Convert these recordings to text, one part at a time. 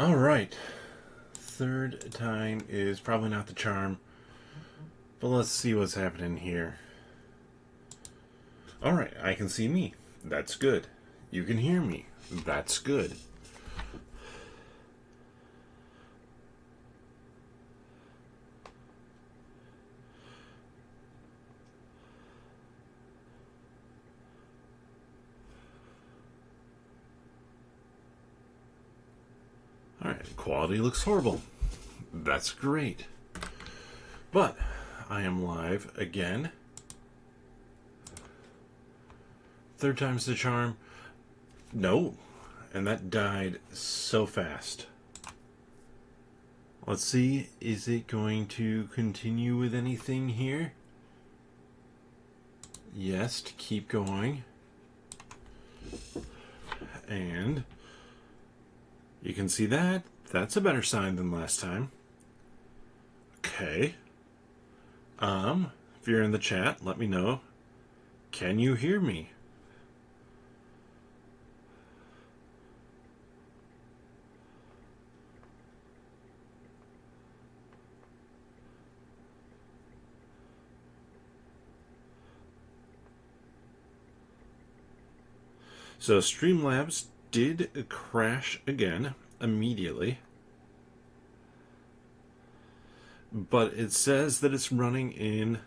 All right. Third time is probably not the charm, but let's see what's happening here. All right, I can see me. That's good. You can hear me. That's good. All right, quality looks horrible. That's great. But I am live again. Third time's the charm. No. And that died so fast. Let's see, is it going to continue with anything here? Yes, to keep going. And you can see that. That's a better sign than last time. Okay. If you're in the chat, let me know. Can you hear me? So Streamlabs did crash again immediately. But it says that it's running in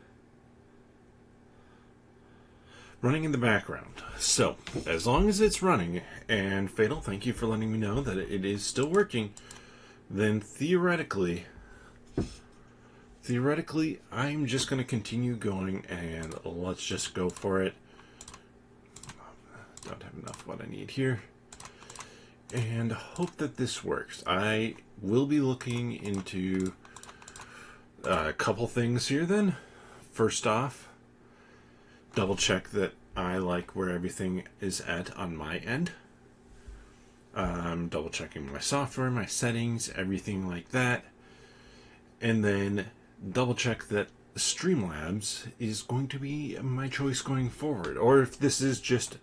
the background. So, as long as it's running, and Fatal, thank you for letting me know that it is still working, then theoretically, I'm just going to continue going, and let's just go for it. Don't have enough what I need here. And hope that this works. I will be looking into a couple things here then. First off, double check that I like where everything is at on my end. Double checking my software, my settings, everything like that. And then double check that Streamlabs is going to be my choice going forward. Or if this is just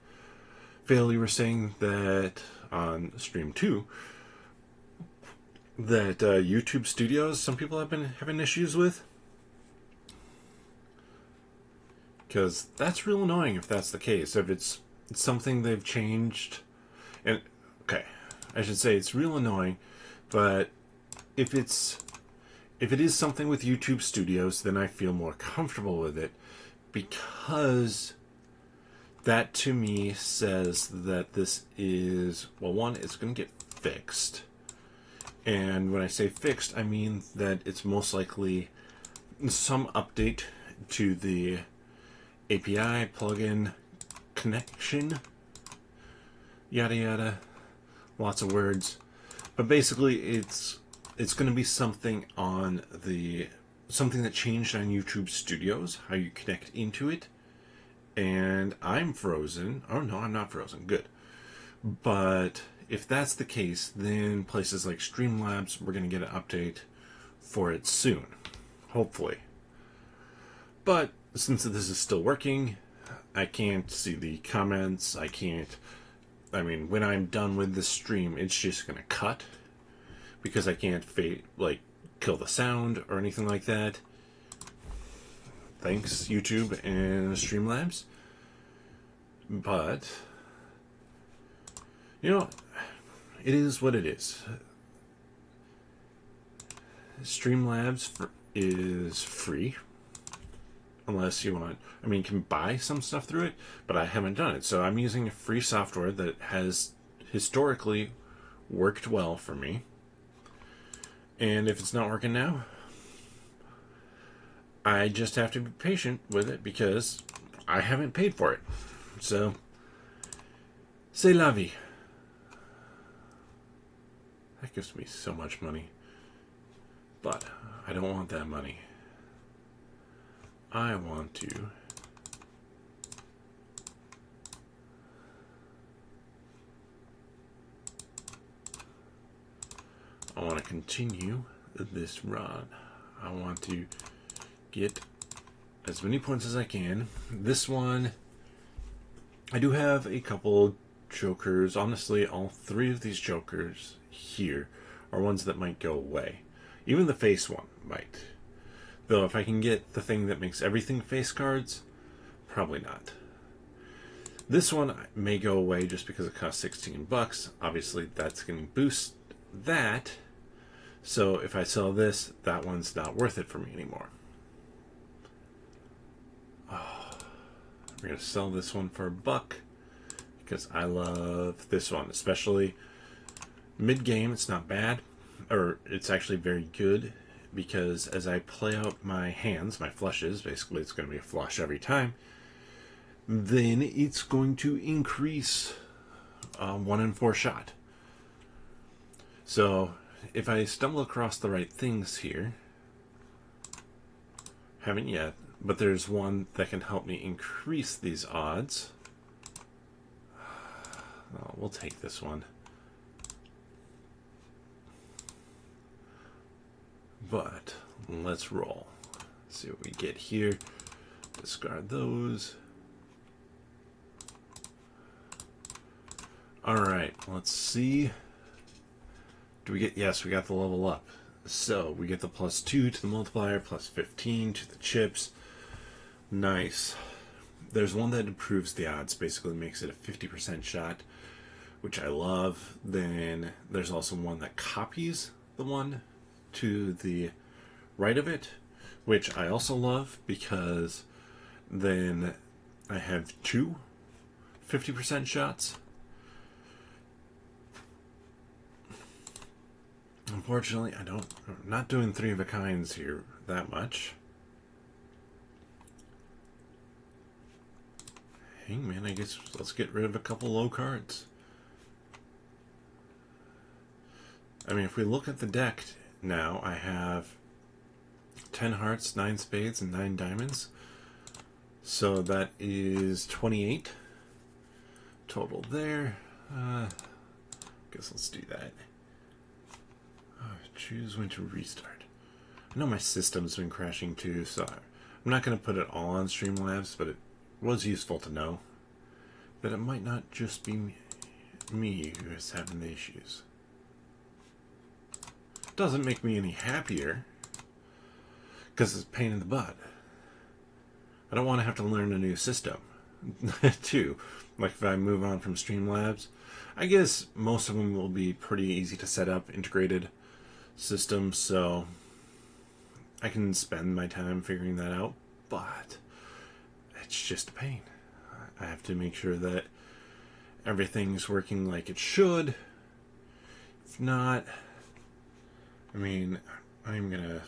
Fail, you were saying that on stream 2 that YouTube Studios, some people have been having issues with. Because that's real annoying if that's the case. If it's something they've changed. And, okay, I should say it's real annoying. But if it is something with YouTube Studios, then I feel more comfortable with it. Because that to me says that this is, well, one, it's going to get fixed. And when I say fixed, I mean that it's most likely some update to the API plugin connection, yada yada, lots of words. But basically it's going to be something that changed on YouTube Studios, how you connect into it. And I'm frozen. Oh no, I'm not frozen. Good. But if that's the case, then places like Streamlabs, we're going to get an update for it soon. Hopefully. But since this is still working, I can't see the comments. When I'm done with this stream, it's just going to cut. Because I can't kill the sound or anything like that. Thanks, YouTube and Streamlabs. But, it is what it is. Streamlabs is free. Unless you want, you can buy some stuff through it, but I haven't done it. So I'm using a free software that has historically worked well for me. And if it's not working now, I just have to be patient with it because I haven't paid for it. So, c'est la vie. That gives me so much money. But I don't want that money. I want to continue this run. I want to get as many points as I can. This one, I do have a couple jokers. Honestly, all three of these jokers here are ones that might go away. Even the face one might. Though if I can get the thing that makes everything face cards, probably not. This one may go away just because it costs $16. Obviously, that's going to boost that. So if I sell this, that one's not worth it for me anymore. Oh, we're going to sell this one for $1 because I love this one, especially mid-game. It's not bad, or it's actually very good, because as I play out my hands, my flushes, basically it's going to be a flush every time, then it's going to increase 1 in 4 shot. So if I stumble across the right things here, haven't yet, but there's one that can help me increase these odds. Oh, we'll take this one. But let's roll. See what we get here. Discard those. Alright, let's see. Do we get... Yes, we got the level up. So, we get the +2 to the multiplier, +15 to the chips. Nice. There's one that improves the odds, basically makes it a 50% shot, which I love. Then there's also one that copies the one to the right of it, which I also love, because then I have 2 50% shots. Unfortunately, I'm not doing 3 of a kinds here that much. Hangman, I guess let's get rid of a couple low cards. I mean, if we look at the deck now, I have 10 hearts, 9 spades, and 9 diamonds. So that is 28 total there. Guess let's do that. Choose when to restart. I know my system's been crashing too, so I'm not going to put it all on Streamlabs, but it was useful to know that it might not just be me who is having the issues. Doesn't make me any happier, because it's a pain in the butt. I don't want to have to learn a new system too. Like if I move on from Streamlabs, I guess most of them will be pretty easy to set up, integrated systems, so I can spend my time figuring that out, but it's just a pain. I have to make sure that everything's working like it should. If not, I mean, I'm gonna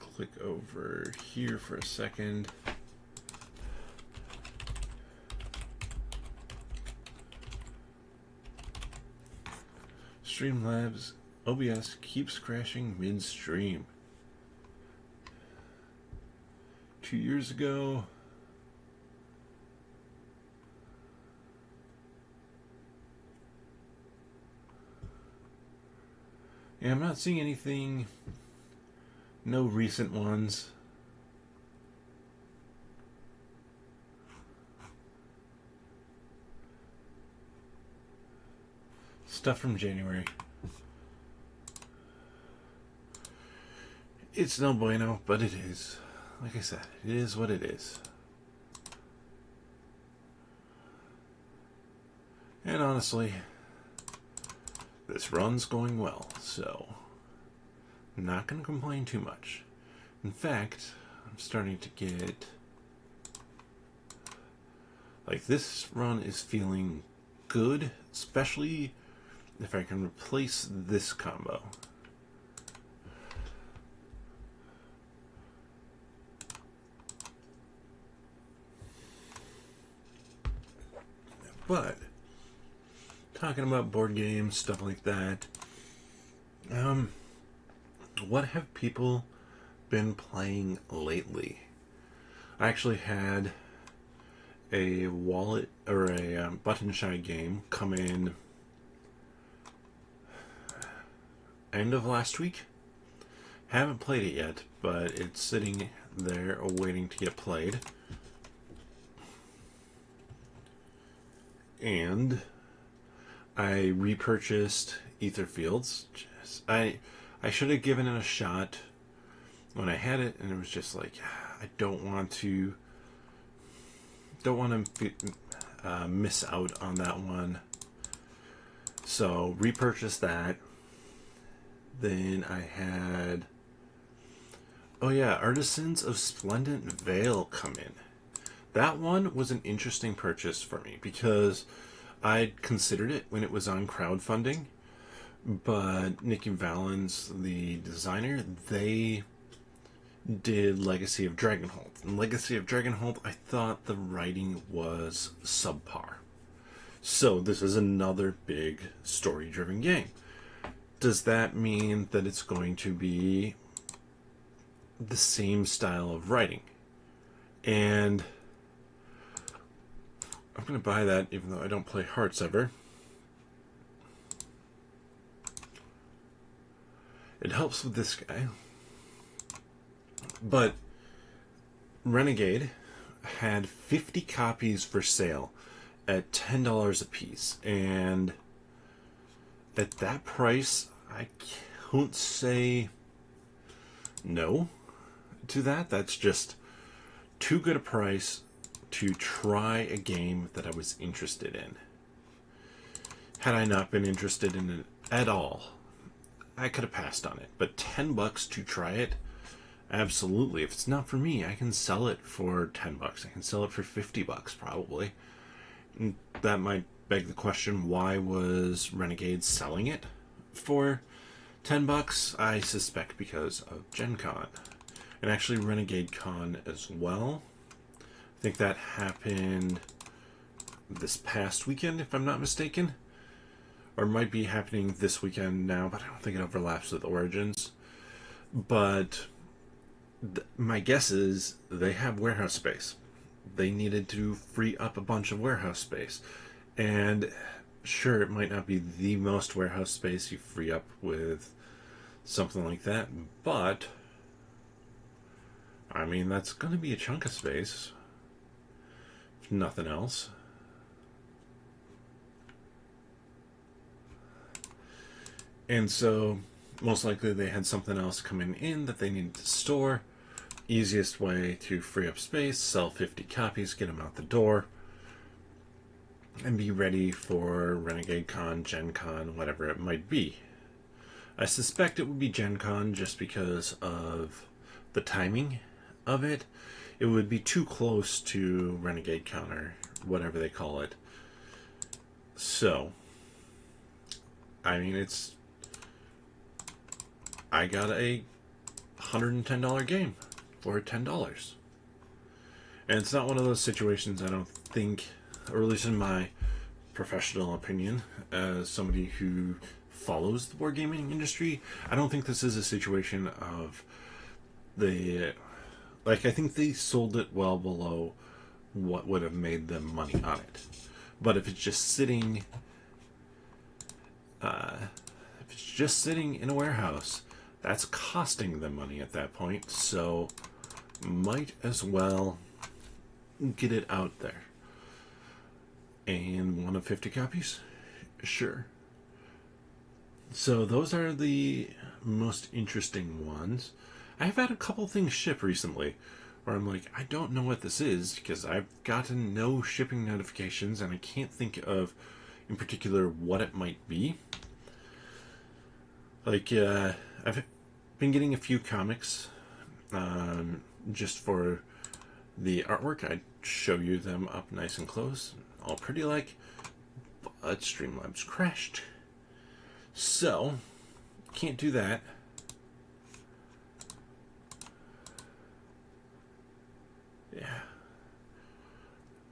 click over here for a second. Streamlabs OBS keeps crashing midstream. 2 years ago. Yeah, I'm not seeing anything. No recent ones. Stuff from January. It's no bueno, but it is. Like I said, it is what it is. And honestly, this run's going well, so I'm not going to complain too much. In fact, I'm starting to get... Like, this run is feeling good, especially if I can replace this combo. But talking about board games, stuff like that, what have people been playing lately? I actually had a wallet or a button shy game come in end of last week. Haven't played it yet, but it's sitting there waiting to get played. And I repurchased Ether Fields I should have given it a shot when I had it, and it was just like, I don't want to miss out on that one. So repurchased that. Then I had, oh yeah, Artisans of Splendent Vale come in. That one was an interesting purchase for me because I'd considered it when it was on crowdfunding, but Nikki Valens, the designer, they did Legacy of Dragonhold. In Legacy of Dragonhold, I thought the writing was subpar. So this is another big story-driven game. Does that mean that it's going to be the same style of writing? And I'm going to buy that even though I don't play Hearts ever. It helps with this guy. But Renegade had 50 copies for sale at $10 a piece. And at that price, I can't say no to that. That's just too good a price to try a game that I was interested in. Had I not been interested in it at all, I could have passed on it. But $10 to try it, absolutely. If it's not for me, I can sell it for $10. I can sell it for $50 probably. And that might beg the question, why was Renegade selling it for $10? I suspect because of Gen Con. And actually Renegade Con as well. I think that happened this past weekend, if I'm not mistaken. Or might be happening this weekend now, but I don't think it overlaps with Origins. But my guess is they have warehouse space. They needed to free up a bunch of warehouse space. And sure, it might not be the most warehouse space you free up with something like that, but I mean, that's going to be a chunk of space, if nothing else. And so, most likely they had something else coming in that they needed to store. Easiest way to free up space, sell 50 copies, get them out the door, and be ready for Renegade Con, Gen Con, whatever it might be. I suspect it would be Gen Con just because of the timing of it. It would be too close to Renegade Con or whatever they call it. So, I mean, I got a $110 game for $10. And it's not one of those situations, I don't think, or at least in my professional opinion, as somebody who follows the board gaming industry, I don't think this is a situation of I think they sold it well below what would have made them money on it. But if it's just sitting in a warehouse, that's costing them money at that point, so might as well get it out there. And one of 50 copies? Sure. So those are the most interesting ones. I have had a couple things ship recently where I'm like, I don't know what this is because I've gotten no shipping notifications and I can't think of in particular what it might be. Like, I've been getting a few comics just for the artwork. I'd show you them up nice and close, all pretty like, but Streamlabs crashed. So, can't do that.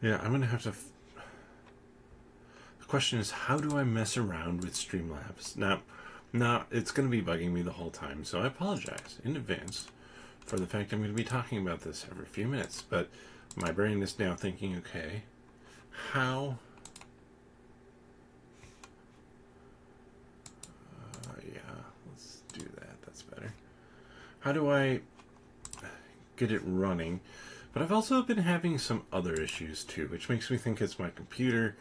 Yeah, I'm gonna have to. The question is, how do I mess around with Streamlabs? Now, it's gonna be bugging me the whole time, so I apologize in advance for the fact I'm gonna be talking about this every few minutes. But my brain is now thinking, okay, how? Yeah, let's do that. That's better. How do I get it running? But I've also been having some other issues too, which makes me think it's my computer,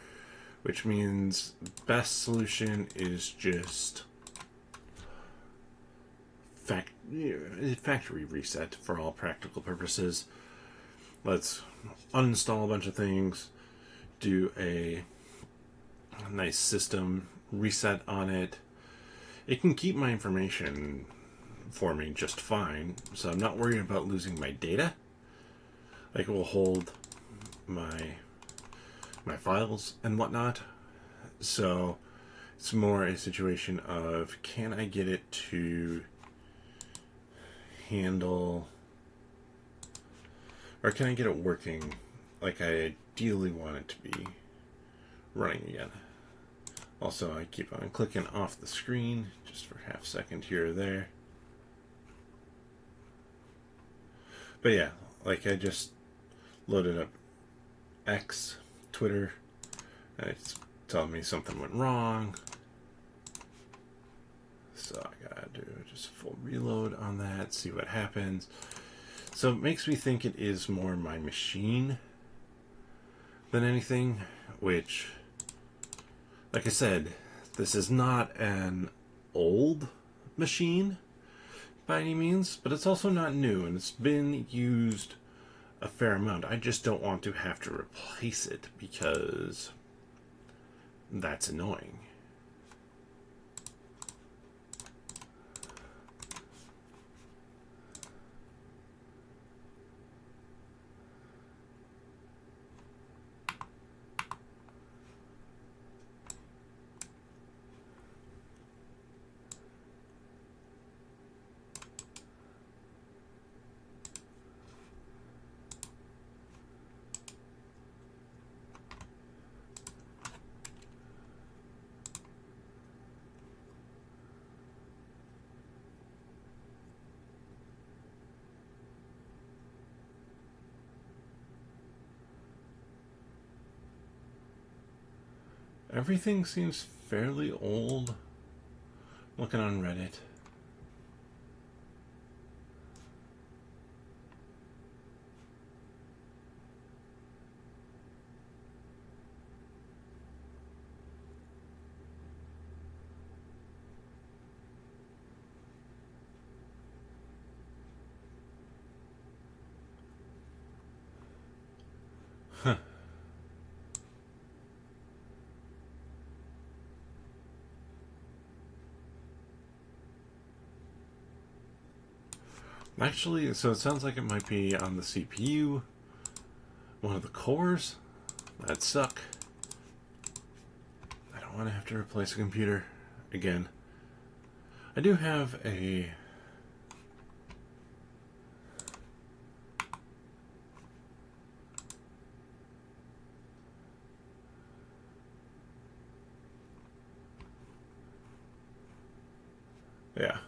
which means best solution is just factory reset for all practical purposes. Let's uninstall a bunch of things, do a nice system reset on it. It can keep my information for me just fine, so I'm not worried about losing my data. Like, it will hold my files and whatnot. So it's more a situation of, can I get it to handle, or can I get it working like I ideally want it to be running again. Also, I keep on clicking off the screen just for half a second here or there. But yeah, like, I just loaded up X, Twitter, and it's telling me something went wrong. So I gotta do just a full reload on that, see what happens. So it makes me think it is more my machine than anything, which, like I said, this is not an old machine by any means, but it's also not new, and it's been used a fair amount. I just don't want to have to replace it because that's annoying. Everything seems fairly old. Looking on Reddit. Huh. Actually, so it sounds like it might be on the CPU, one of the cores. That'd suck. I don't want to have to replace a computer again. I do have a yeah.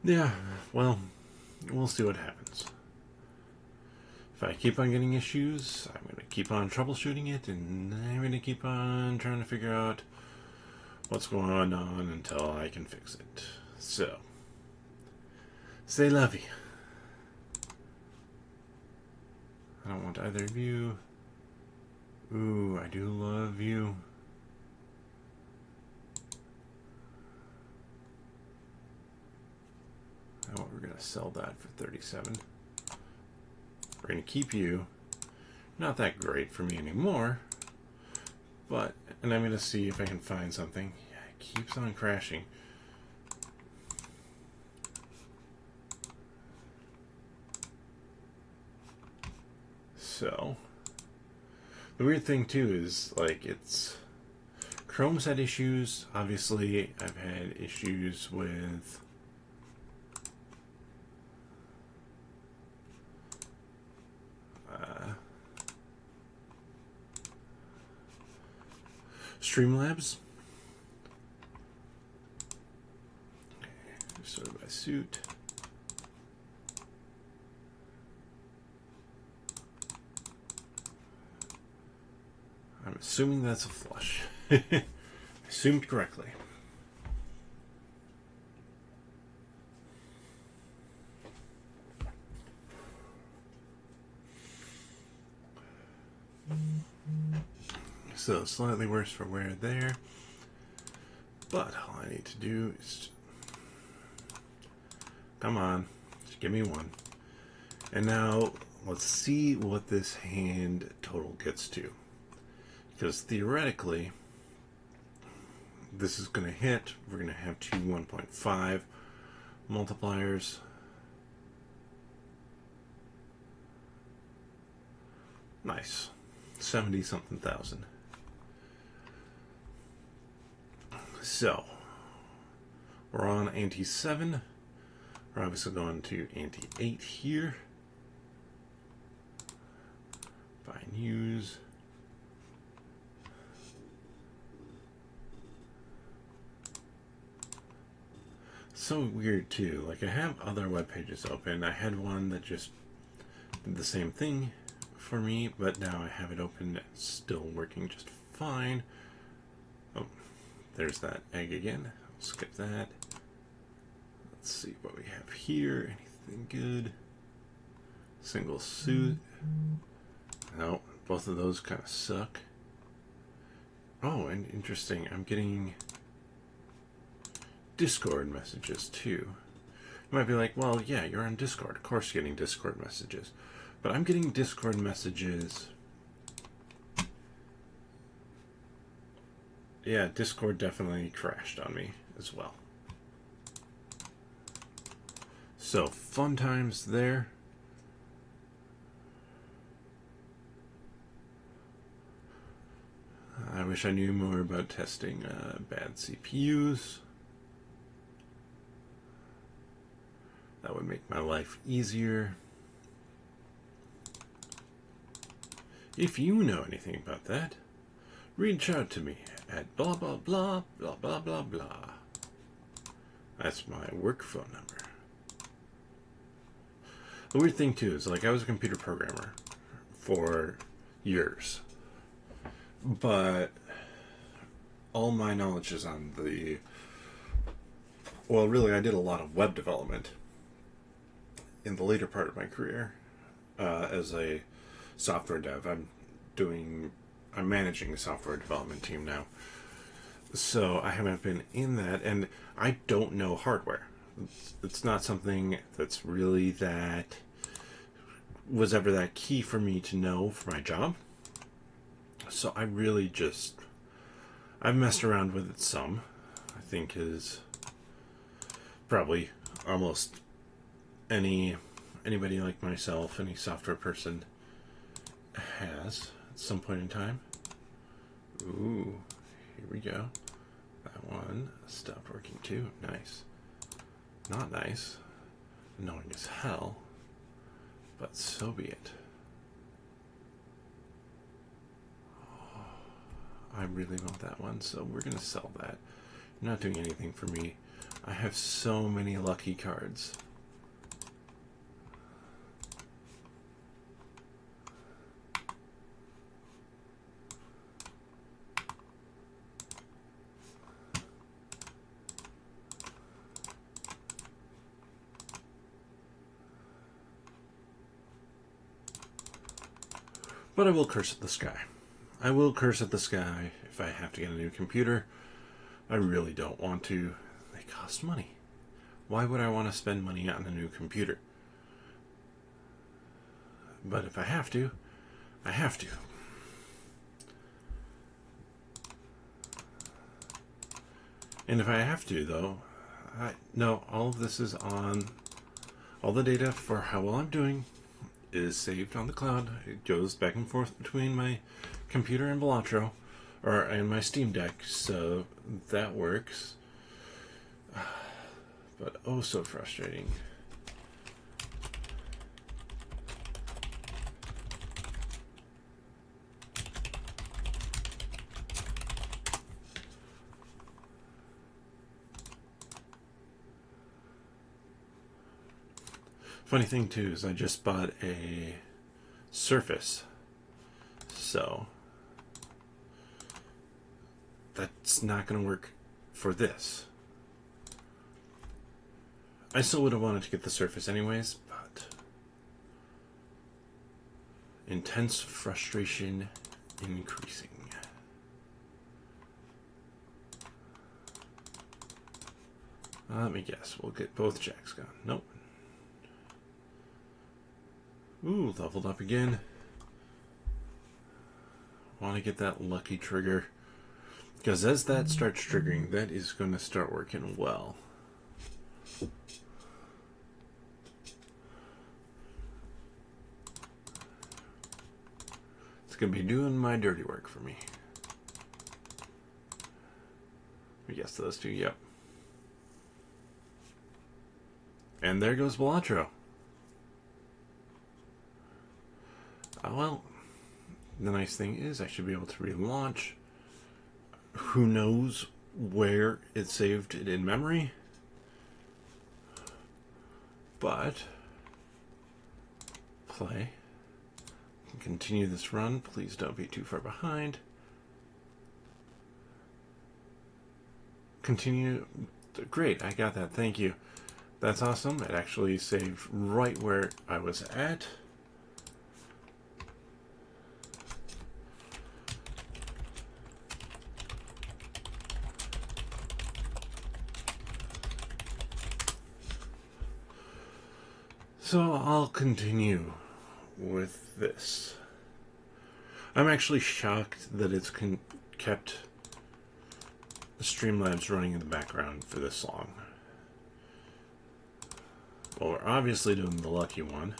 Yeah, well, we'll see what happens. If I keep on getting issues, I'm going to keep on troubleshooting it, and I'm going to keep on trying to figure out what's going on until I can fix it. So, say lovey. I don't want either of you. Ooh, I do love you. Now we're going to sell that for 37. We're going to keep you. Not that great for me anymore. But, and I'm going to see if I can find something. Yeah, it keeps on crashing. So, the weird thing too is, like, it's Chrome's had issues. Obviously, I've had issues with Streamlabs. Okay, sorted by suit. I'm assuming that's a flush. Assumed correctly. So slightly worse for wear there. But all I need to do is, come on, just give me one. And now let's see what this hand total gets to. Because theoretically, this is going to hit. We're going to have two 1.5 multipliers. Nice. 70 something thousand. So, we're on ante 7. We're obviously going to ante 8 here. Find use. So weird too. Like, I have other web pages open. I had one that just did the same thing for me, but now I have it open. It's still working just fine. Oh, there's that egg again. I'll skip that. Let's see what we have here. Anything good? Single suit. No, both of those kind of suck. Oh, and interesting. I'm getting Discord messages too. You might be like, well, yeah, you're on Discord. Of course you're getting Discord messages. But I'm getting Discord messages. Yeah, Discord definitely crashed on me as well. So, fun times there. I wish I knew more about testing bad CPUs. That would make my life easier. If you know anything about that, reach out to me at blah blah blah blah blah blah blah. That's my work phone number. The weird thing too is, like, I was a computer programmer for years, but all my knowledge is on the, well, really I did a lot of web development in the later part of my career as a software dev. I'm managing the software development team now. So I haven't been in that, and I don't know hardware. It's not something that's really that was ever that key for me to know for my job. So I really just, I've messed around with it some. I think is probably almost anybody like myself, any software person has at some point in time. Ooh, here we go. That one stopped working too. Nice. Not nice. Annoying as hell. But so be it. Oh, I really want that one, so we're gonna sell that. You're not doing anything for me. I have so many lucky cards. But I will curse at the sky. I will curse at the sky if I have to get a new computer. I really don't want to. They cost money. Why would I want to spend money on a new computer? But if I have to, I have to. And if I have to, though, no, all of this is on, all the data for how well I'm doing is saved on the cloud. It goes back and forth between my computer and Balatro, and my Steam Deck, so that works. But oh, so frustrating. Funny thing too is I just bought a Surface, so that's not going to work for this. I still would have wanted to get the Surface anyways, but intense frustration increasing. Let me guess. We'll get both jacks gone. Nope. Ooh, leveled up again. Want to get that lucky trigger. Because as that starts triggering, that is going to start working well. It's going to be doing my dirty work for me. Yes, those two, yep. And there goes Balatro. Well, the nice thing is I should be able to relaunch. Who knows where it saved it in memory? But play. Continue this run. Please don't be too far behind. Continue. Great, I got that. Thank you. That's awesome. It actually saved right where I was at. So I'll continue with this. I'm actually shocked that it's kept the Streamlabs running in the background for this long. Well, we're obviously doing the lucky one.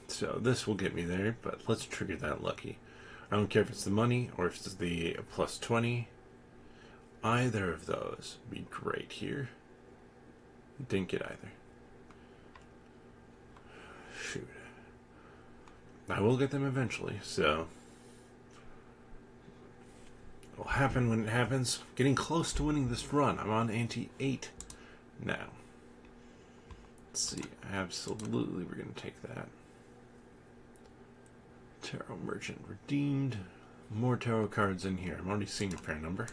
So this will get me there, but let's trigger that lucky. I don't care if it's the money or if it's the plus 20. Either of those would be great here. Didn't get either. Shoot. I will get them eventually, so it'll happen when it happens. Getting close to winning this run. I'm on ante 8 now. Let's see. Absolutely, we're going to take that. Tarot Merchant redeemed. More tarot cards in here. I'm already seeing a fair number.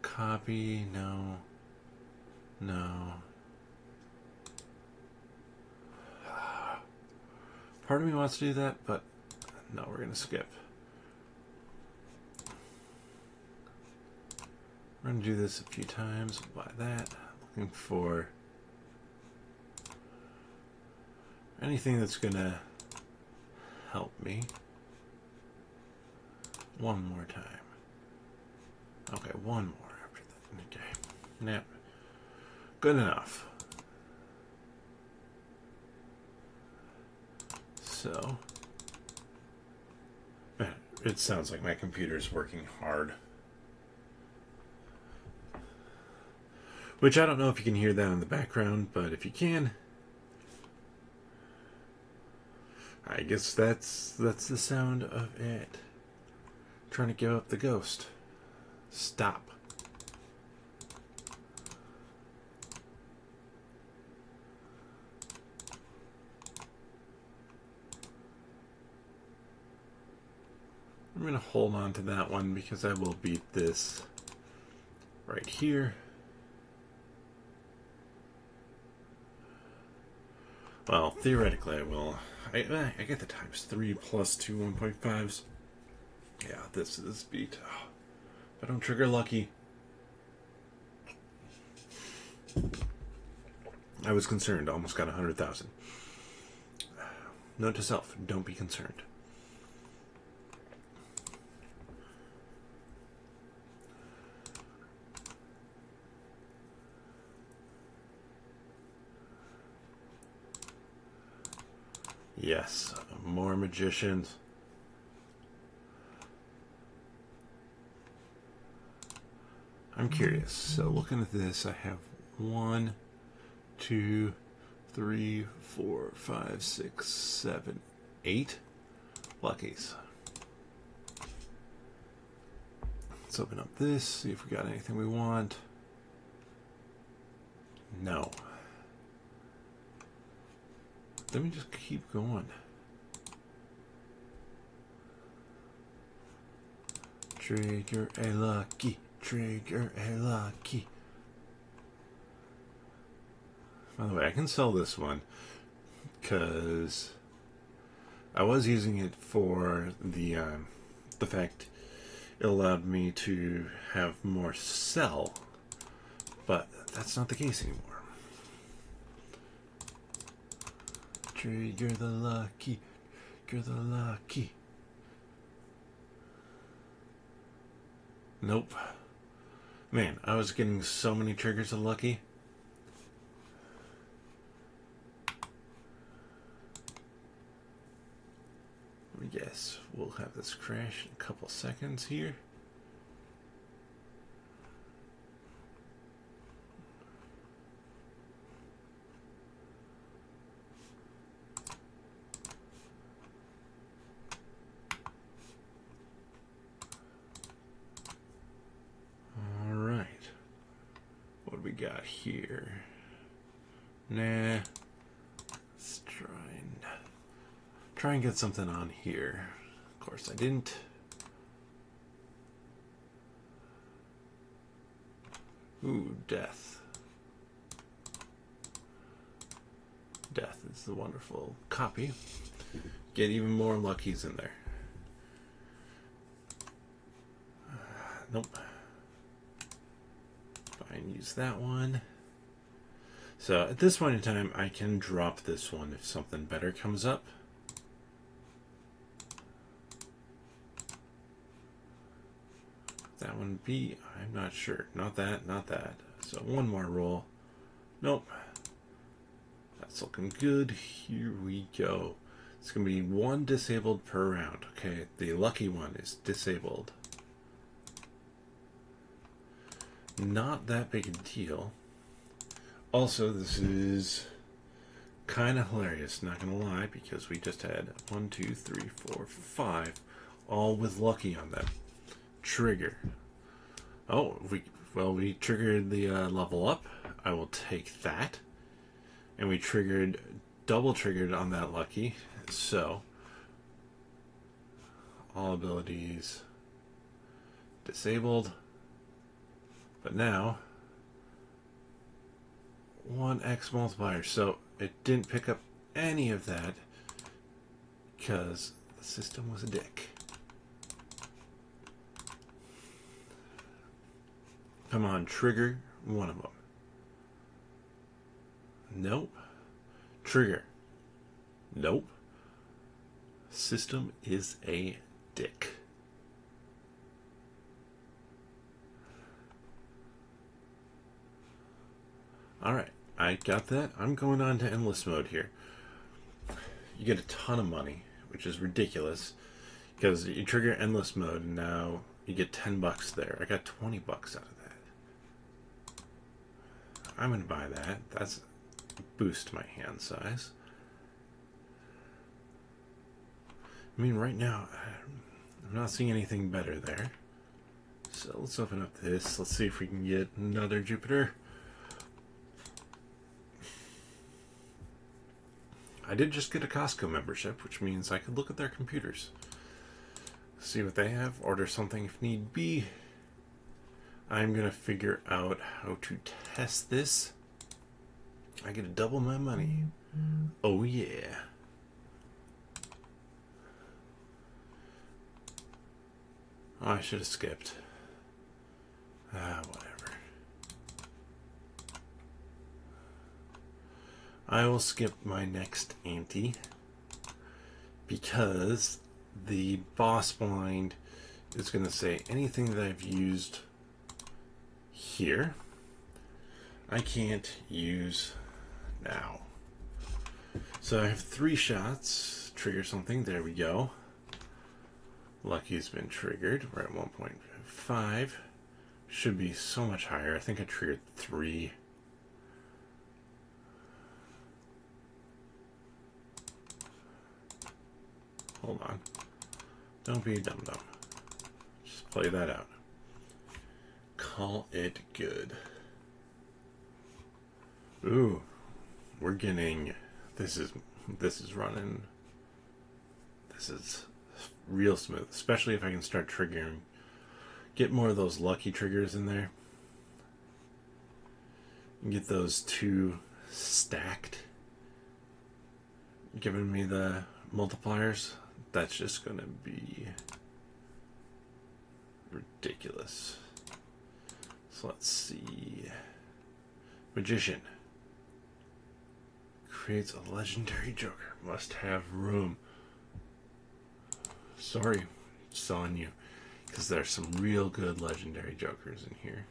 Copy, no. No. Part of me wants to do that, but no, we're going to skip. We're going to do this a few times. Buy that. Looking for anything that's going to help me. One more time. Okay, one more after that. Okay. Yep. Good enough. So, man, it sounds like my computer's working hard. Which I don't know if you can hear that in the background, but if you can, I guess that's the sound of it. Trying to give up the ghost. Stop. I'm going to hold on to that one because I will beat this right here. Well, theoretically I will. I get the times 3 plus 2 1.5s. Yeah, this is beat. Oh, if I don't trigger lucky. I was concerned. Almost got 100,000. Note to self, don't be concerned. Yes, more magicians. I'm curious. So looking at this, I have 1, 2, 3, 4, 5, 6, 7, 8 luckies. Let's open up this, see if we got anything we want. No. Let me just keep going. Trigger a lucky. Trigger a lucky. By the way, I can sell this one because I was using it for the fact it allowed me to have more sell, but that's not the case anymore. Trigger the lucky, trigger the lucky. Nope. Man, I was getting so many triggers of lucky. Yes, we'll have this crash in a couple seconds here. All right. What do we got here? Nah. Let's try and get something on here. Of course I didn't. Ooh, death. Death is the wonderful copy. Get even more luckies in there. Nope. Fine, use that one. So at this point in time, I can drop this one if something better comes up. That one be, I'm not sure. Not that, not that. So one more roll. Nope. That's looking good. Here we go. It's going to be one disabled per round. Okay, the lucky one is disabled. Not that big a deal. Also, this is kind of hilarious, not going to lie, because we just had 1, 2, 3, 4, 5, all with lucky on them. Trigger. Oh, we triggered the level up. I will take that. And we double triggered on that lucky. So, all abilities disabled. But now, 1x multiplier. So, it didn't pick up any of that because the system was a dick. Come on, trigger one of them. Nope. Trigger. Nope. System is a dick. Alright, I got that. I'm going on to endless mode here. You get a ton of money, which is ridiculous, because you trigger endless mode and now you get $10 there. I got $20 out of that. I'm going to buy that. That's boost my hand size. I mean, right now, I'm not seeing anything better there. So let's open up this. Let's see if we can get another Jupiter. I did just get a Costco membership, which means I could look at their computers, see what they have, order something if need be. I'm going to figure out how to test this. I get to double my money. Oh yeah. Oh, I should have skipped. Whatever. I will skip my next ante because the boss blind is going to say anything that I've used here I can't use now. So I have 3 shots. Trigger something. There we go. Lucky's been triggered. We're at 1.5. Should be so much higher. I think I triggered 3. Hold on. Don't be a dum-dum. Just play that out. Call it good. Ooh. We're getting... This is running... This is real smooth. Especially if I can start triggering. Get more of those lucky triggers in there. Get those 2 stacked. Giving me the multipliers, that's just going to be ridiculous. So let's see. Magician. Creates a legendary joker. Must have room. Sorry, selling you. Because there's some real good legendary jokers in here.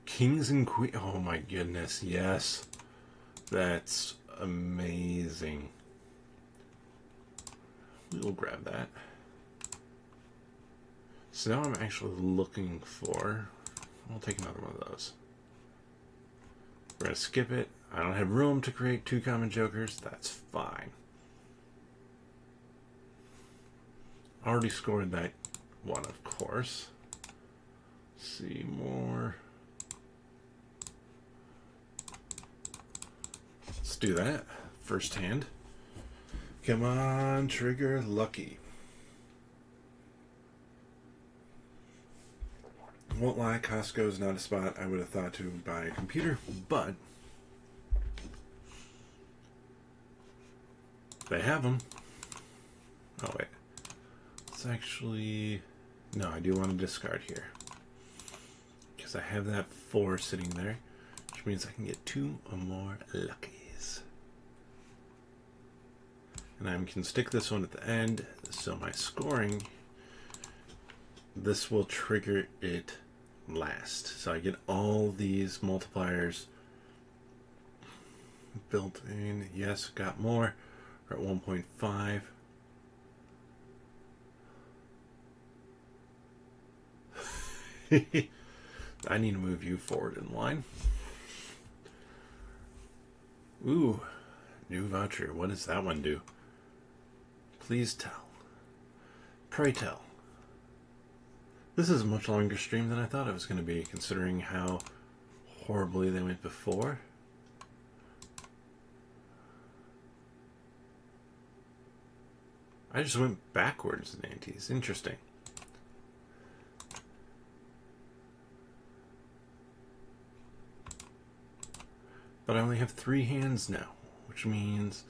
Kings and Queens. Oh my goodness, yes. That's amazing. We'll grab that. So now I'm actually looking for... I'll take another one of those. We're going to skip it. I don't have room to create 2 common jokers. That's fine. Already scored that one, of course. Let's see more. Let's do that. First hand. Come on, trigger lucky. Won't lie, Costco is not a spot I would have thought to buy a computer, but they have them. Oh wait, let's actually, no, I do want to discard here because I have that 4 sitting there, which means I can get 2 or more luckies. And I can stick this one at the end, so my scoring, this will trigger it last. So I get all these multipliers built in. Yes, got more. We're at 1.5. I need to move you forward in line. Ooh, new voucher. What does that one do? Please tell. Pray tell. This is a much longer stream than I thought it was going to be, considering how horribly they went before. I just went backwards in antes. Interesting. But I only have 3 hands now, which means...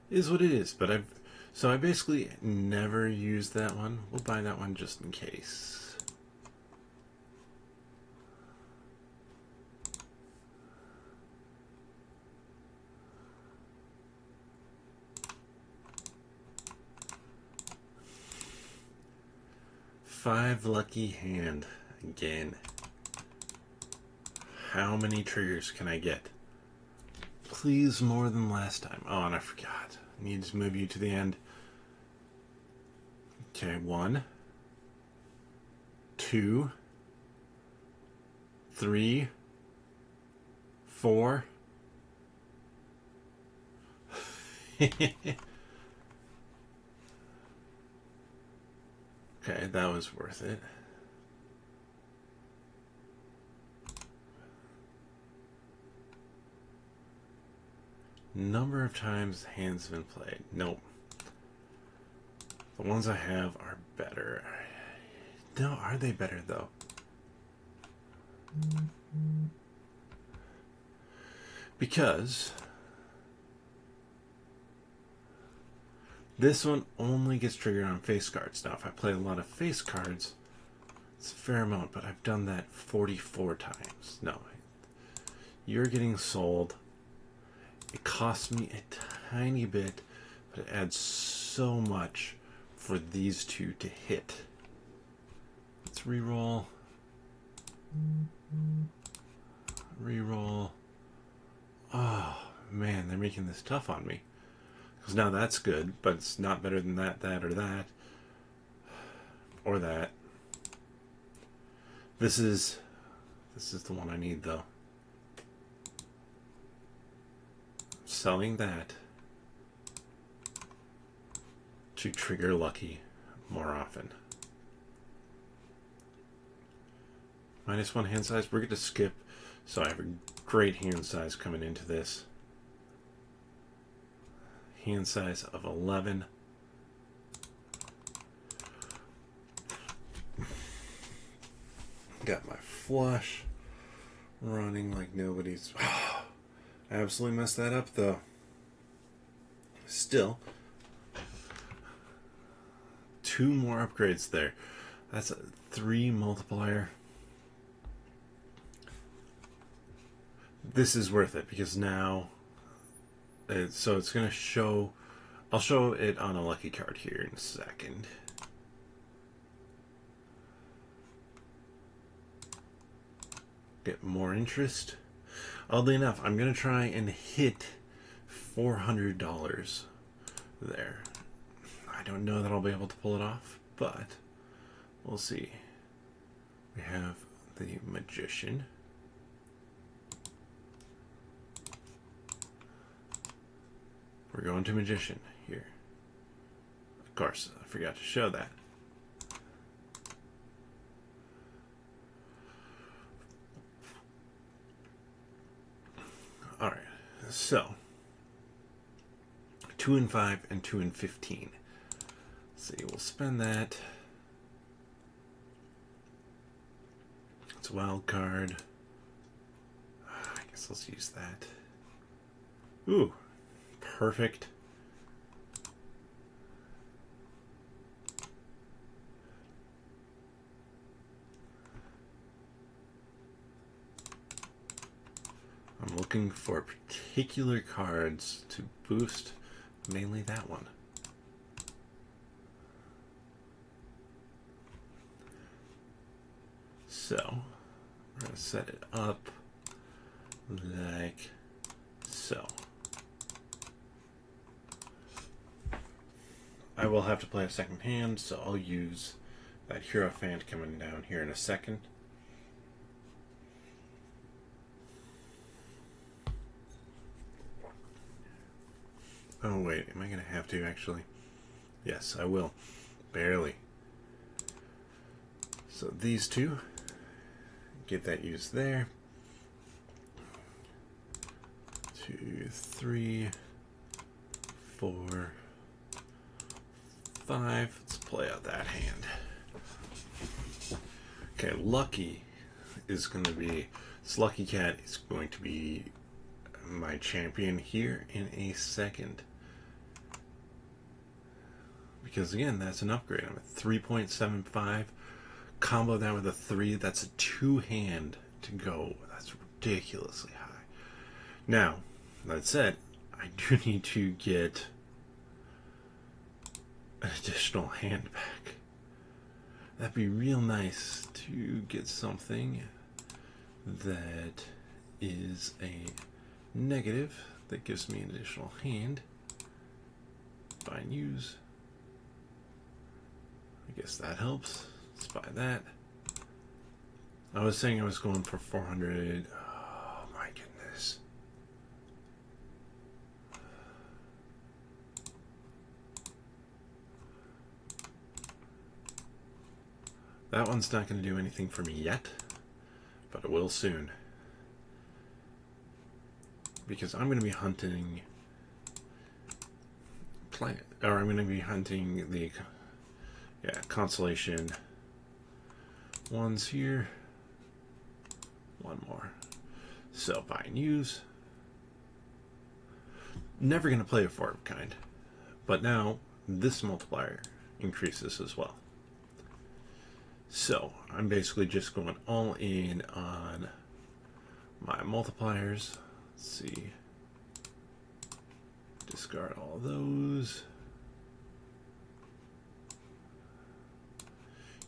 is what it is, but I basically never used that one. We'll buy that one just in case. Five lucky hand again. How many triggers can I get? Please, more than last time. Oh, and I forgot. I need to move you to the end. Okay, 1, 2, 3, 4. Okay, that was worth it. Number of times hands have been played. Nope. The ones I have are better. No, are they better though? Because this one only gets triggered on face cards. Now, if I play a lot of face cards, it's a fair amount, but I've done that 44 times. No, you're getting sold. It costs me a tiny bit, but it adds so much for these 2 to hit. Let's reroll. Reroll. Oh, man, they're making this tough on me. Because now that's good, but it's not better than that, that, or that. Or that. This is the one I need, though. Selling that to trigger lucky more often. -1 hand size. We're going to skip, so I have a great hand size coming into this. Hand size of 11. Got my flush running like nobody's. I absolutely messed that up though. Still, 2 more upgrades there. That's a 3 multiplier. This is worth it because now, so it's going to show, I'll show it on a lucky card here in a second. Get more interest. Oddly enough, I'm going to try and hit $400 there. I don't know that I'll be able to pull it off, but we'll see. We have the Magician. We're going to Magician here. Of course, I forgot to show that. Alright, so 2 and 5 and 2 and 15. Let's see, we'll spend that. It's a wild card. I guess let's use that. Ooh, perfect. I'm looking for particular cards to boost, mainly that one. So, we're going to set it up like so. I will have to play a second hand, so I'll use that Hierophant coming down here in a second. Oh wait, am I going to have to actually? Yes, I will. Barely. So these two, get that used there. 2, 3, 4, 5. Let's play out that hand. Okay, Lucky is going to be, this Lucky Cat is going to be my champion here in a second. Because again, that's an upgrade. I'm at 3.75. Combo that with a 3, that's a 2-hand to go. That's ridiculously high. Now, that said, I do need to get an additional hand back. That'd be real nice to get something that is a negative that gives me an additional hand. Buy and use. I guess that helps. Let's buy that. I was saying I was going for 400. Oh my goodness. That one's not going to do anything for me yet, but it will soon. Because I'm going to be hunting I'm going to be hunting the constellation ones here. One more. So buy and use. Never going to play a 4 of kind, but now this multiplier increases as well. So I'm basically just going all in on my multipliers. Let's see. Discard all those.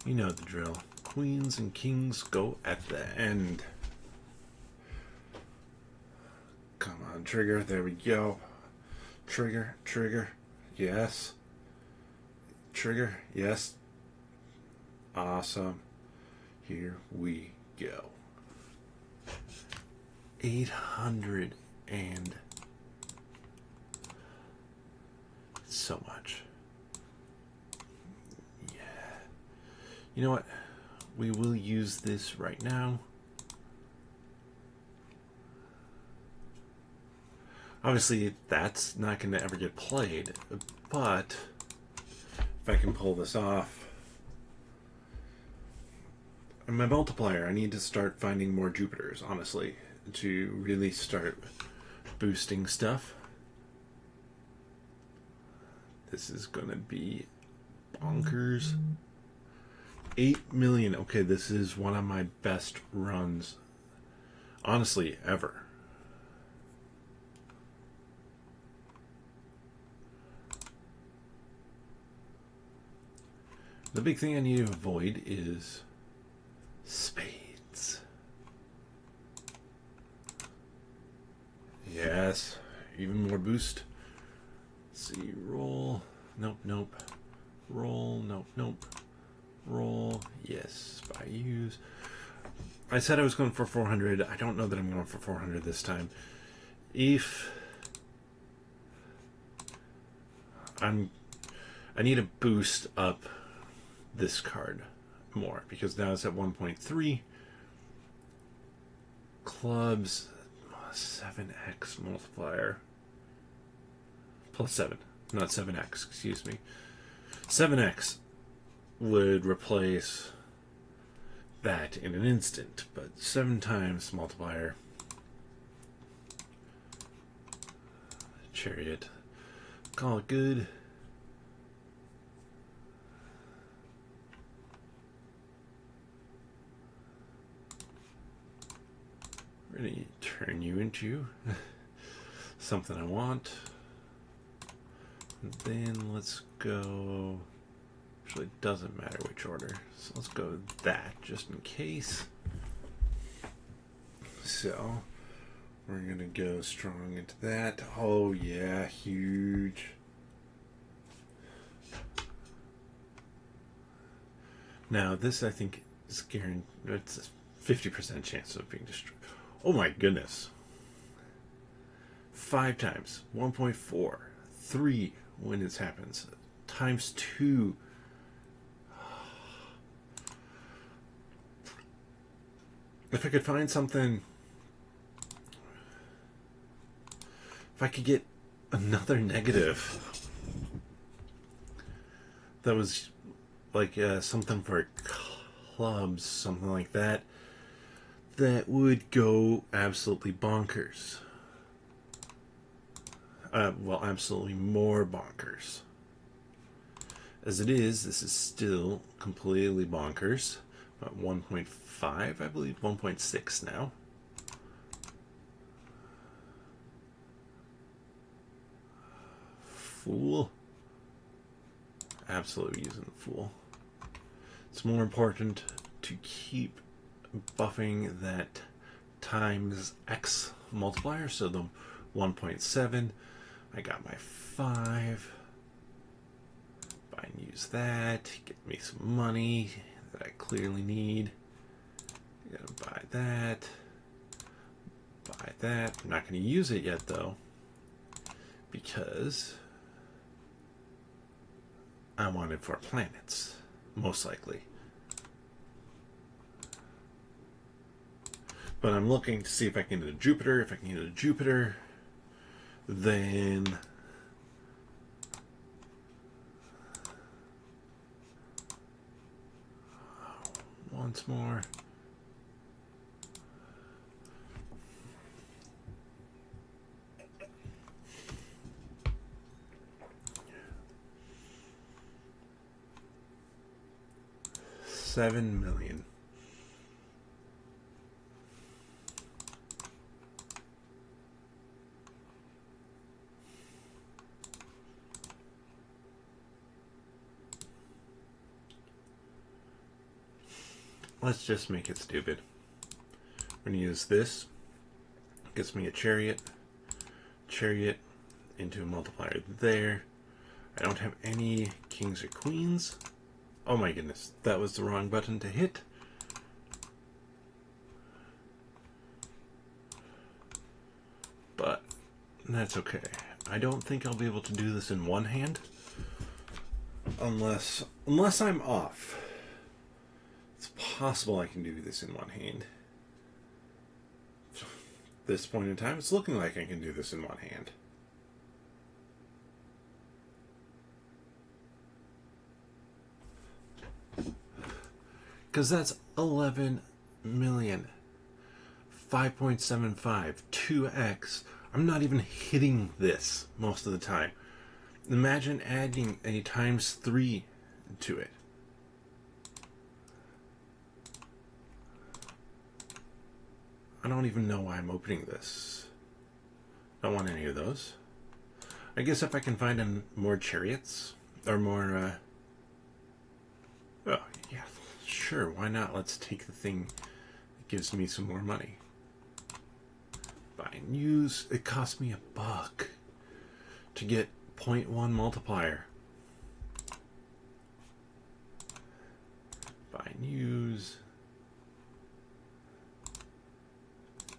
You know the drill. Queens and kings go at the end. Come on, trigger. There we go. Trigger, trigger. Yes. Trigger, yes. Awesome. Here we go. 800 and so much. Yeah. You know what? We will use this right now. Obviously, that's not going to ever get played, but if I can pull this off, my multiplier, I need to start finding more Jupiters, honestly, to really start boosting stuff. This is gonna be bonkers. 8 million. Okay, this is one of my best runs, honestly, ever. The big thing I need to avoid is spades. Yes, even more boost. Let's see, roll. Nope, nope. Roll, nope, nope. Roll, yes, buy use. I said I was going for 400. I don't know that I'm going for 400 this time. If I need to boost up this card more because now it's at 1.3. Clubs, 7x multiplier. Plus 7, not 7x, excuse me. 7x would replace that in an instant, but 7 times multiplier. Chariot. Call it good. We're going to turn you into something I want. And then let's go. Actually, it doesn't matter which order. So let's go with that just in case. So we're going to go strong into that. Oh, yeah, huge. Now, this I think is guaranteed. It's a 50% chance of being destroyed. Oh my goodness. 5 times. 1.4. 3 when this happens. Times 2. If I could find something. If I could get another negative. That was like something for clubs, something like that. That would go absolutely bonkers. Well, absolutely more bonkers. As it is, this is still completely bonkers. About 1.5, I believe, 1.6 now. Fool. Absolutely using the fool. It's more important to keep buffing that times X multiplier, so the 1.7. I got my 5. Buy and use that. Get me some money that I clearly need. Gotta buy that. Buy that. I'm not going to use it yet though, because I want it for planets, most likely. But I'm looking to see if I can get a Jupiter. If I can get a Jupiter, then once more. $7 million. Let's just make it stupid. We're going to use this. Gets me a chariot. Chariot into a multiplier there. I don't have any kings or queens. Oh my goodness, that was the wrong button to hit. But that's okay. I don't think I'll be able to do this in one hand. Unless I'm off. It's possible I can do this in one hand. At this point in time, it's looking like I can do this in one hand. Because that's 11 million. 5.75, 2x. I'm not even hitting this most of the time. Imagine adding a times 3 to it. I don't even know why I'm opening this. Don't want any of those. I guess if I can find more chariots or more oh yeah, sure, why not? Let's take the thing that gives me some more money. Buy and use. It cost me $1 to get 0.1 multiplier. Buy and use.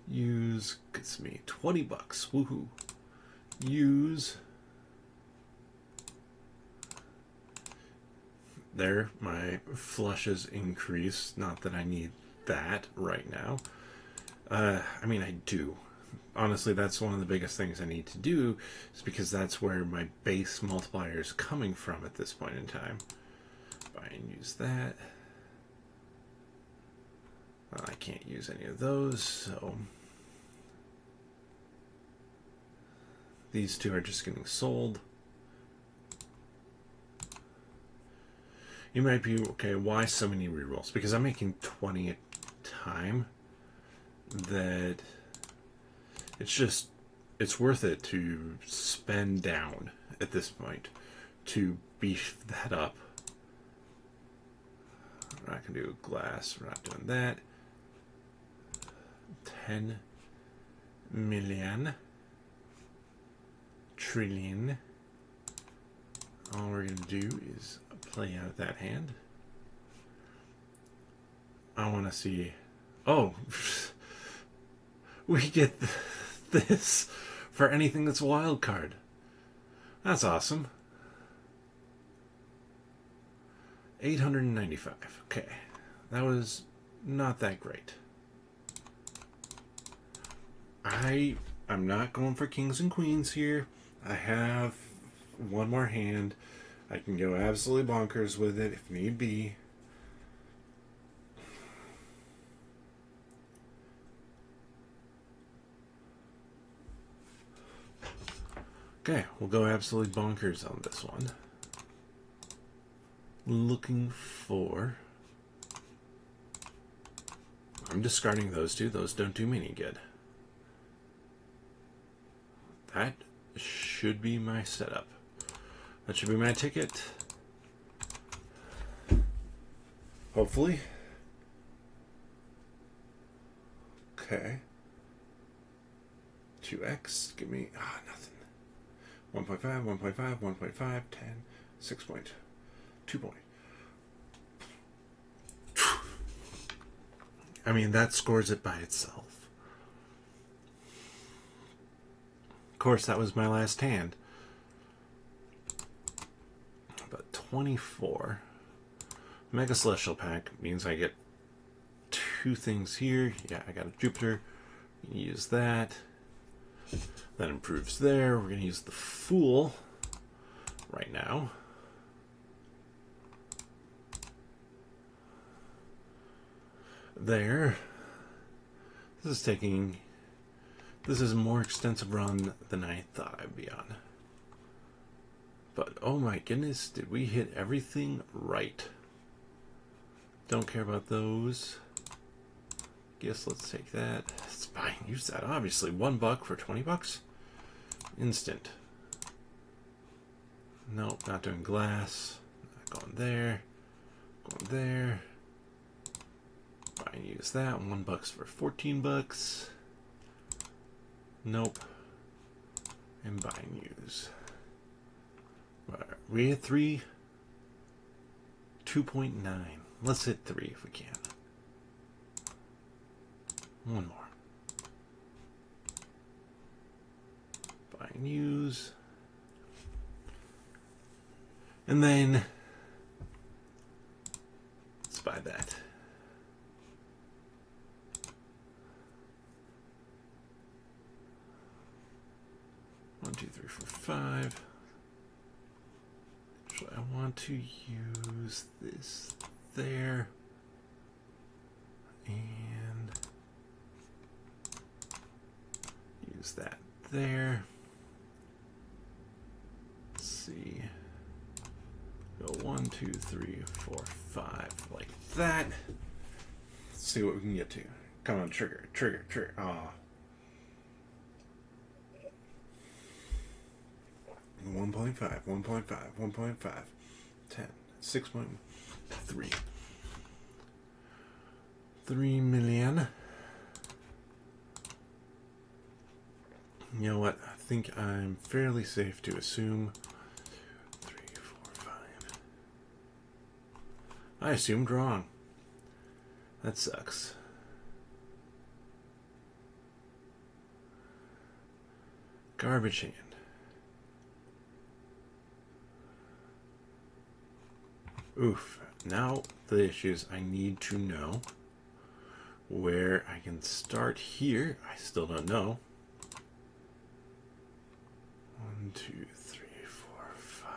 Use gets me $20. Woohoo. Use. There, my flushes increase. Not that I need that right now. I mean, I do. Honestly, that's one of the biggest things I need to do, is because that's where my base multiplier is coming from at this point in time. Buy and use that. I can't use any of those, so these two are just getting sold. You might be, okay, why so many rerolls? Because I'm making 20 a time. That it's worth it to spend down at this point to beef that up. We're not going to do glass. We're not doing that. 10 million. Trillion. All we're going to do is play out that hand. I want to see... Oh! We get this for anything that's a wild card. That's awesome. 895. Okay. That was not that great. I'm not going for kings and queens here. I have one more hand. I can go absolutely bonkers with it if need be. Okay, we'll go absolutely bonkers on this one. Looking for... I'm discarding those two. Those don't do me any good. That should be my setup. That should be my ticket. Hopefully. Okay. 2x. Give me... nothing. 1.5, 1.5, 1.5, 10, 6 point, 2 point. I mean, that scores it by itself. Of course, that was my last hand. But 24. Mega Celestial Pack means I get 2 things here. Yeah, I got a Jupiter. Use that. That improves there. We're going to use the Fool right now. There. This is a more extensive run than I thought I'd be on. But oh my goodness, did we hit everything right? Don't care about those. Guess let's take that. It's fine. Use that. Obviously, $1 for $20. Instant. Nope, not doing glass. Not going there. Going there. Buy and use that. $1 for $14. Nope. And buy and use. Right. We hit 3. 2.9. Let's hit 3 if we can. One more. Buy and use. And then let's buy that. One, two, three, four, 5. Actually, I want to use this there. And use that there. Let's see. Go 1, 2, 3, 4, 5, like that. Let's see what we can get to. Come on, trigger, trigger, trigger. Ah. 1.5, 1.5, 1.5, 10, 6.3. 3 million. You know what? I think I'm fairly safe to assume 3, 4, 5. I assumed wrong. That sucks. Garbage hand. Oof. Now the issue is I need to know where I can start here. I still don't know. 1, 2, 3, 4, 5.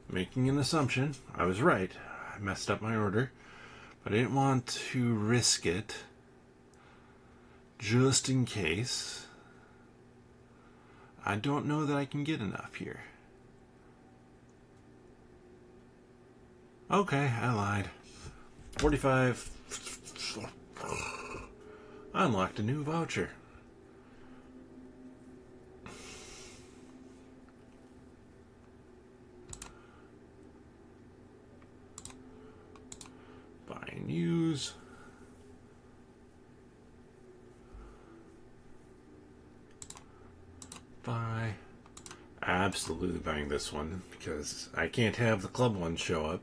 Making an assumption. I was right. I messed up my order. But I didn't want to risk it. Just in case. I don't know that I can get enough here. Okay, I lied. 45. I unlocked a new voucher. Buy and use. Buy. Absolutely buying this one because I can't have the club one show up.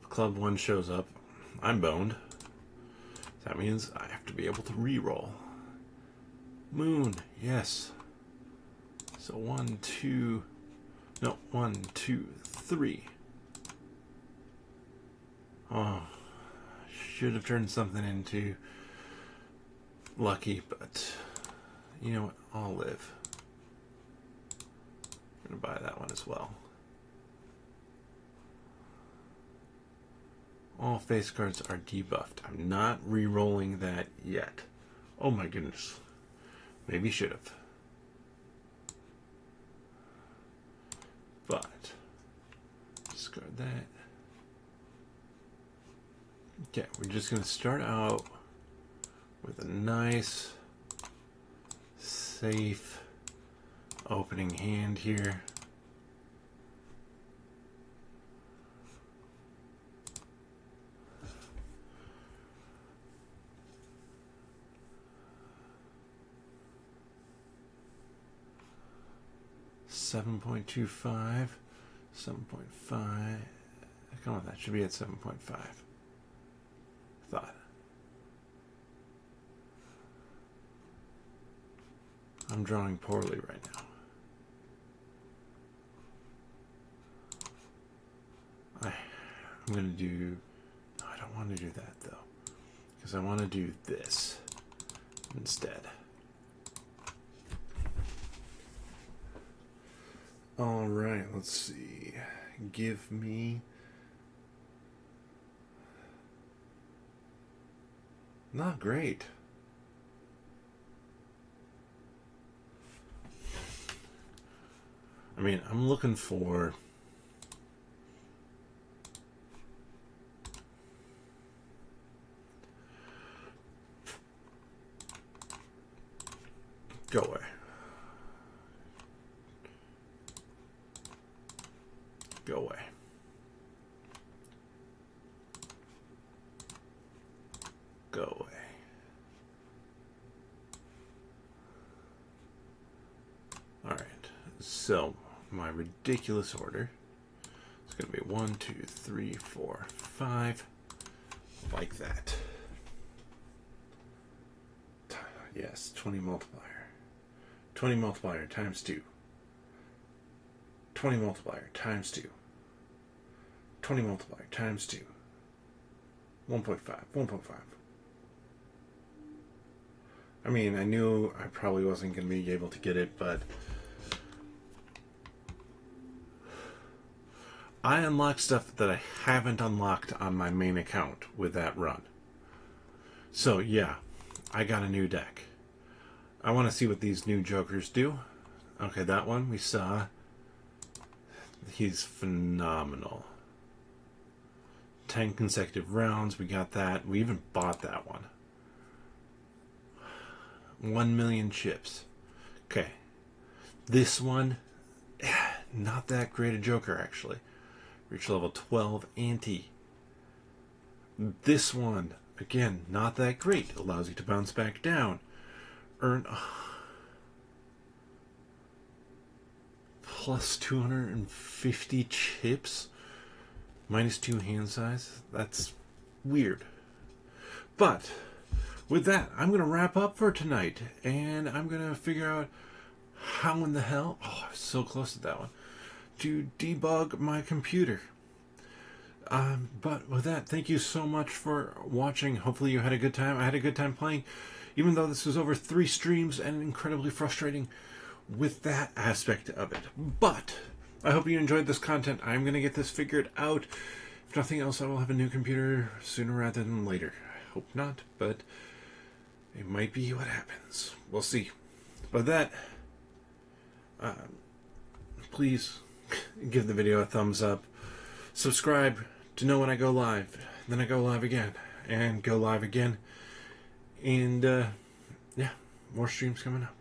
If club one shows up, I'm boned. That means I have to be able to re-roll. Moon, yes. So 1, 2, no, 1, 2, 3. Oh, should have turned something into lucky, but you know what? I'll live. I'm gonna buy that one as well. All face cards are debuffed. I'm not re-rolling that yet. Oh my goodness. Maybe should have. But discard that. Okay, we're just gonna start out with a nice, safe opening hand here. $7.25, 7.5. Come on, that should be at 7.5. Thought. I'm drawing poorly right now. I'm going to do... No, I don't want to do that, though. Because I want to do this instead. Alright, let's see. Give me... Not great. I mean, I'm looking for... Go away. Go away. Go away. Alright, so my ridiculous order is going to be 1, 2, 3, 4, 5, like that. Yes, 20 multiplier. 20 multiplier times 2. 20 multiplier times 2. 20 multiplier times 2. 1.5. 1.5. I mean, I knew I probably wasn't going to be able to get it, but I unlocked stuff that I haven't unlocked on my main account with that run. So yeah, I got a new deck. I want to see what these new jokers do. Okay, that one we saw. He's phenomenal. 10 consecutive rounds, we got that. We even bought that one. 1 million chips. Okay. This one, not that great a joker, actually. Reach level 12 anti. This one, again, not that great. Allows you to bounce back down. Earn plus 250 chips. Minus 2 hand size. That's weird. But with that, I'm going to wrap up for tonight. And I'm going to figure out how in the hell, oh, I was so close to that one, to debug my computer. But with that, thank you so much for watching. Hopefully you had a good time. I had a good time playing, even though this was over 3 streams and incredibly frustrating with that aspect of it. But I hope you enjoyed this content. I'm going to get this figured out. If nothing else, I will have a new computer sooner rather than later. I hope not, but it might be what happens. We'll see. But that, please give the video a thumbs up. Subscribe to know when I go live. Then I go live again. And go live again. And, yeah, more streams coming up.